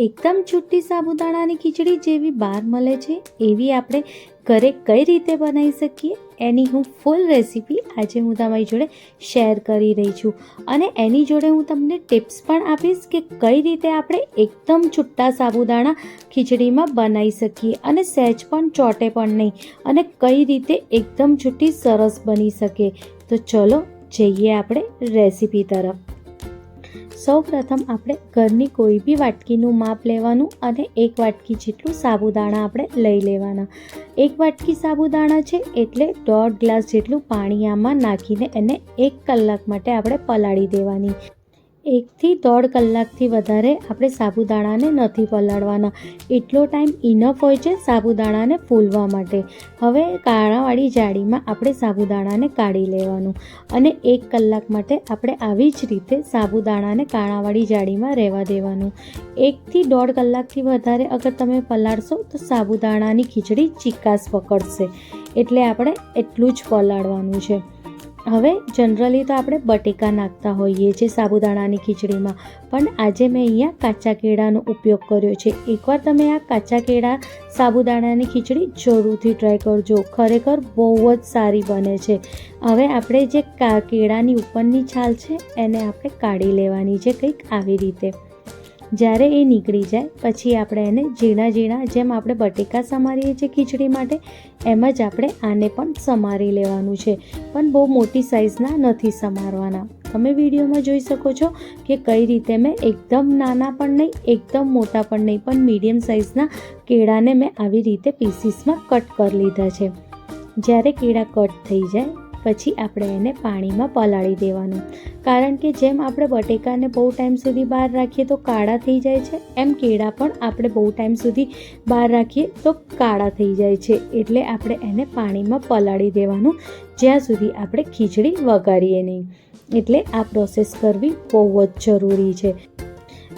એકદમ છૂટી સાબુદાણાની ખીચડી જેવી બહાર મળે છે એવી આપણે ઘરે કઈ રીતે બનાવી શકીએ એની હું ફૂલ રેસીપી આજે હું તમારી જોડે શેર કરી રહી છું અને એની જોડે હું તમને ટિપ્સ પણ આપીશ કે કઈ રીતે આપણે એકદમ છૂટા સાબુદાણા ખીચડીમાં બનાવી શકીએ અને સહેજ પણ ચોટે પણ નહીં અને કઈ રીતે એકદમ છૂટી સરસ બની શકે. તો ચલો જઈએ આપણે રેસીપી તરફ. સૌપ્રથમ આપણે ઘરની કોઈ બી વાટકીનું માપ લેવાનું અને 1 વાટકી જેટલું સાબુદાણા આપણે લઈ લેવાના. 1 વાટકી સાબુદાણા છે એટલે 1.5 ગ્લાસ જેટલું પાણી આમાં નાખીને એને 1 કલાક માટે આપણે પલાળી દેવાની. 1 થી 1.5 કલાકથી વધારે આપણે સાબુદાણાને નથી પલાળવાના. એટલો ટાઈમ ઇનફ હોય છે સાબુદાણાને ફૂલવા માટે. હવે કાણાવાળી જાળીમાં આપણે સાબુદાણાને કાઢી લેવાનું અને 1 કલાક માટે આપણે આવી જ રીતે સાબુદાણાને કાણાવાળી જાળીમાં રહેવા દેવાનું. 1 થી 1.5 કલાકથી વધારે અગર તમે પલાળશો તો સાબુદાણાની ખીચડી ચીકાશ પકડશે, એટલે આપણે એટલું જ પલાળવાનું છે. હવે જનરલી તો આપણે બટેકા નાખતા હોઈએ છીએ સાબુદાણાની ખીચડીમાં, પણ આજે મેં અહીંયા કાચા કેળાનો ઉપયોગ કર્યો છે. એકવાર તમે આ કાચા કેળા સાબુદાણાની ખીચડી જરૂરથી ટ્રાય કરજો, ખરેખર બહુ જ સારી બને છે. હવે આપણે જે કેળાની ઉપરની છાલ છે એને આપણે કાઢી લેવાની છે કંઈક આવી રીતે. જ્યારે એ નીકળી જાય પછી આપણે એને ઝીણા ઝીણા જેમ આપણે બટેકા સમારીએ છીએ ખીચડી માટે એમ જ આપણે આને પણ સમારી લેવાનું છે, પણ બહુ મોટી સાઇઝના નથી સમારવાના. તમે વિડીયોમાં જોઈ શકો છો કે કઈ રીતે મેં એકદમ નાના પણ નહીં એકદમ મોટા પણ નહીં પણ મીડિયમ સાઇઝના કેળાને મેં આવી રીતે પીસીસમાં કટ કરી લીધા છે. જ્યારે કેળા કટ થઈ જાય પછી આપણે એને પાણીમાં પલાળી દેવાનું, કારણ કે જેમ આપણે બટેકાને બહુ ટાઈમ સુધી બહાર રાખીએ તો કાળા થઈ જાય છે, એમ કેળા પણ આપણે બહુ ટાઈમ સુધી બહાર રાખીએ તો કાળા થઈ જાય છે. એટલે આપણે એને પાણીમાં પલાળી દેવાનું જ્યાં સુધી આપણે ખીચડી વઘારીએ નહીં. એટલે આ પ્રોસેસ કરવી બહુ જ જરૂરી છે.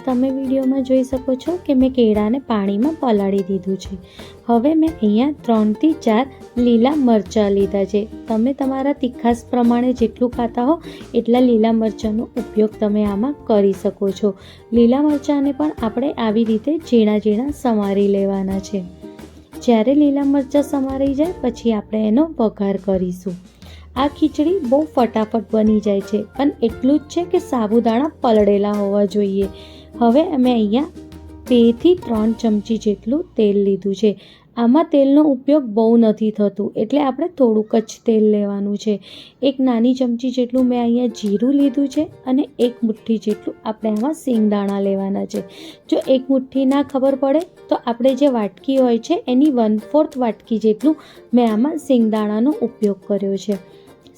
તમે વિડીયોમાં જોઈ શકો છો કે મેં કેળાને પાણીમાં પલાળી દીધું છે. હવે મેં અહીંયા 3 થી 4 લીલા મરચાં લીધા છે. તમે તમારા તીખાસ પ્રમાણે જેટલું ખાતા હો એટલા લીલા મરચાંનો ઉપયોગ તમે આમાં કરી શકો છો. લીલા મરચાંને પણ આપણે આવી રીતે ઝીણા ઝીણા સમારી લેવાના છે. જ્યારે લીલા મરચાં સમારી જાય પછી આપણે એનો વઘાર કરીશું. આ ખીચડી બહુ ફટાફટ બની જાય છે, પણ એટલું જ છે કે સાબુદાણા પલળેલા હોવા જોઈએ. હવે અમે અહીંયા 2 થી 3 ચમચી જેટલું તેલ લીધું છે. આમાં તેલનો ઉપયોગ બહુ નથી થતું એટલે આપણે થોડુંક જ તેલ લેવાનું છે. 1 નાની ચમચી જેટલું મેં અહીંયા જીરું લીધું છે અને 1 મુઠ્ઠી જેટલું આપણે આમાં સિંગદાણા લેવાના છે. જો 1 મુઠ્ઠી ના ખબર પડે તો આપણે જે વાટકી હોય છે એની 1/4 વાટકી જેટલું મેં આમાં સિંગદાણાનો ઉપયોગ કર્યો છે.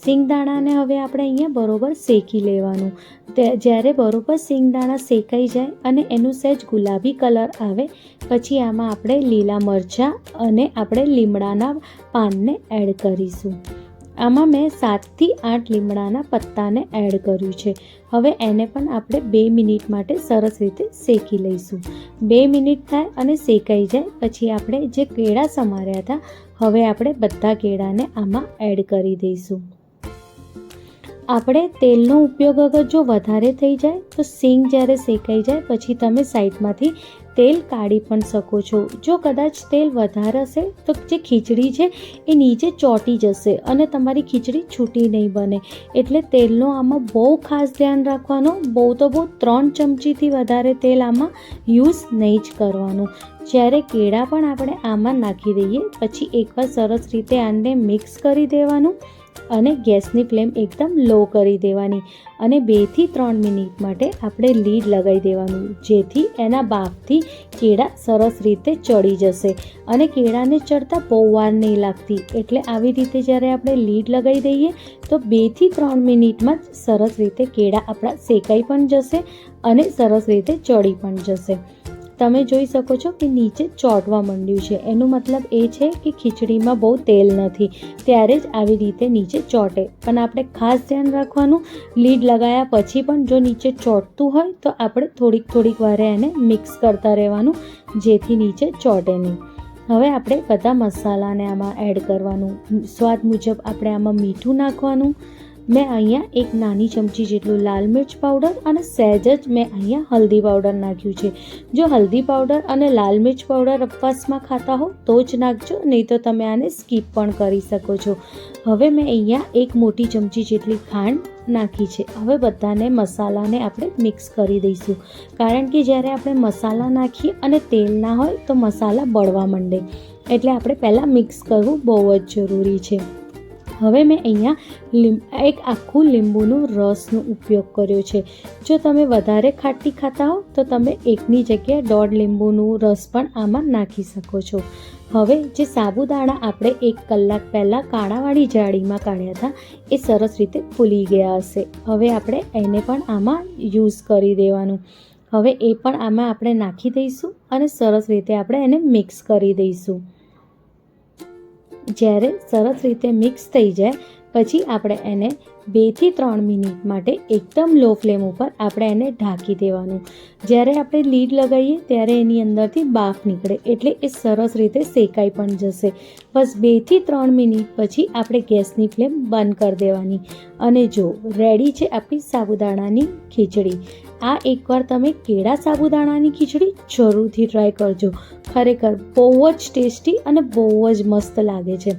સિંગદાણાને હવે આપણે અહીંયા બરોબર શેકી લેવાનું. જ્યારે બરોબર સિંગદાણા શેકાઈ જાય અને એનું સહેજ ગુલાબી કલર આવે પછી આમાં આપણે લીલા મરચાં અને આપણે લીમડાના પાનને એડ કરીશું. આમાં મેં 7 થી 8 લીમડાના પત્તાને એડ કર્યું છે. હવે એને પણ આપણે 2 મિનિટ માટે સરસ રીતે શેકી લઈશું. 2 મિનિટ થાય અને શેકાઈ જાય પછી આપણે જે કેળા સમાર્યા હતા હવે આપણે બધા કેળાને આમાં એડ કરી દઈશું. આપણે તેલનો ઉપયોગ અગર જો વધારે થઈ જાય તો સિંગ જ્યારે શેકાઈ જાય પછી તમે સાઈડમાંથી તેલ કાઢી પણ શકો છો. જો કદાચ તેલ વધારે હશે તો જે ખીચડી છે એ નીચે ચોંટી જશે અને તમારી ખીચડી છૂટી નહીં બને. એટલે તેલનો આમાં બહુ ખાસ ધ્યાન રાખવાનો. બહુ તો બહુ 3 ચમચીથી વધારે તેલ આમાં યુઝ નહીં જ કરવાનું. જ્યારે કેળા પણ આપણે આમાં નાખી દઈએ પછી એકવાર સરસ રીતે આને મિક્સ કરી દેવાનું અને ગેસની ફ્લેમ એકદમ લો કરી દેવાની અને 2 થી 3 મિનિટ માટે આપણે લીડ લગાવી દેવાનું, જેથી એના બાફથી કેળા સરસ રીતે ચડી જશે અને કેળાને ચડતા બહુ વાર નહીં લાગતી. એટલે આવી રીતે જ્યારે આપણે લીડ લગાવી દઈએ તો 2 થી 3 મિનિટમાં જ સરસ રીતે કેળા આપણા શેકાઈ પણ જશે અને સરસ રીતે ચડી પણ જશે. તમે જોઈ શકો છો કે નીચે ચોંટવા માંડ્યું છે, એનો મતલબ એ છે કે ખીચડીમાં બહુ તેલ નથી, ત્યારે જ આવી રીતે નીચે ચોંટે. પણ આપણે ખાસ ધ્યાન રાખવાનું, લીડ લગાવ્યા પછી પણ જો નીચે ચોંટતું હોય તો આપણે થોડીક વારે એને મિક્સ કરતા રહેવાનું જેથી નીચે ચોંટે નહીં. હવે આપણે બધા મસાલાને આમાં એડ કરવાનું. સ્વાદ મુજબ આપણે આમાં મીઠું નાખવાનું મેં અહીંયા એક નાની ચમચી જેટલું લાલ મિર્ચ પાવડર અને સહેજ જ મેં અહીંયા હલ્દી પાવડર નાખ્યું છે. જો હલ્દી પાવડર અને લાલ મિર્ચ પાવડર ઉપવાસમાં ખાતા હો તો જ નાખજો, નહીં તો તમે આને સ્કીપ પણ કરી શકો છો. હવે મેં અહીંયા એક મોટી ચમચી જેટલી ખાંડ નાખી છે. હવે બધાને મસાલાને આપણે મિક્સ કરી દઈશું, કારણ કે જ્યારે આપણે મસાલા નાખીએ અને તેલ ના હોય તો મસાલા બળવા માંડે, એટલે આપણે પહેલાં મિક્સ કરવું બહુ જ જરૂરી છે. હવે મેં અહીંયા એક આખું લીંબુનું રસનો ઉપયોગ કર્યો છે. જો તમે વધારે ખાટી ખાતા હો તો તમે એકની જગ્યાએ 1.5 લીંબુનું રસ પણ આમાં નાખી શકો છો. હવે જે સાબુદાણા આપણે 1 કલાક પહેલાં કાણાવાળી જાળીમાં કાઢ્યા હતા એ સરસ રીતે ફૂલી ગયા હશે. હવે આપણે એને પણ આમાં યુઝ કરી દેવાનું. હવે એ પણ આમાં આપણે નાખી દઈશું અને સરસ રીતે આપણે એને મિક્સ કરી દઈશું. જ્યારે સરસ રીતે મિક્સ થઈ જાય પછી આપણે એને 2 થી 3 મિનિટ માટે એકદમ લો ફ્લેમ ઉપર આપણે એને ઢાંકી દેવાનું. જ્યારે આપણે લીડ લગાવીએ ત્યારે એની અંદરથી બાફ નીકળે, એટલે એ સરસ રીતે શેકાઈ પણ જશે. બસ 2 થી 3 મિનિટ પછી આપણે ગેસની ફ્લેમ બંધ કરી દેવાની. અને જો રેડી છે આપણી સાબુદાણાની ખીચડી. આ એકવાર તમે કેળા સાબુદાણાની ખીચડી જરૂરથી ટ્રાય કરજો. ખરેખર બહુ જ ટેસ્ટી અને બહુ જ મસ્ત લાગે છે.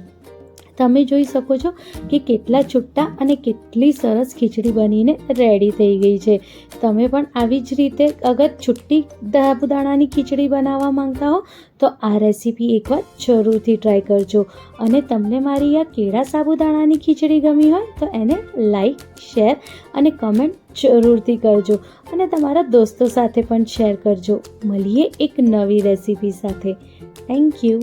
તમે જોઈ શકો છો કે કેટલા છુટ્ટા અને કેટલી સરસ ખીચડી બનીને રેડી થઈ ગઈ છે. તમે પણ આવી જ રીતે અગર છુટ્ટી સાબુદાણાની ખીચડી બનાવવા માંગતા હો તો આ રેસીપી એકવાર જરૂરથી ટ્રાય કરજો. અને તમને મારી આ કેળા સાબુદાણાની ખીચડી ગમી હોય તો એને લાઈક, શેર અને કમેન્ટ જરૂરથી કરજો. અને તમારા દોસ્તો સાથે પણ શેર કરજો. મળીએ એક નવી રેસીપી સાથે. Thank you.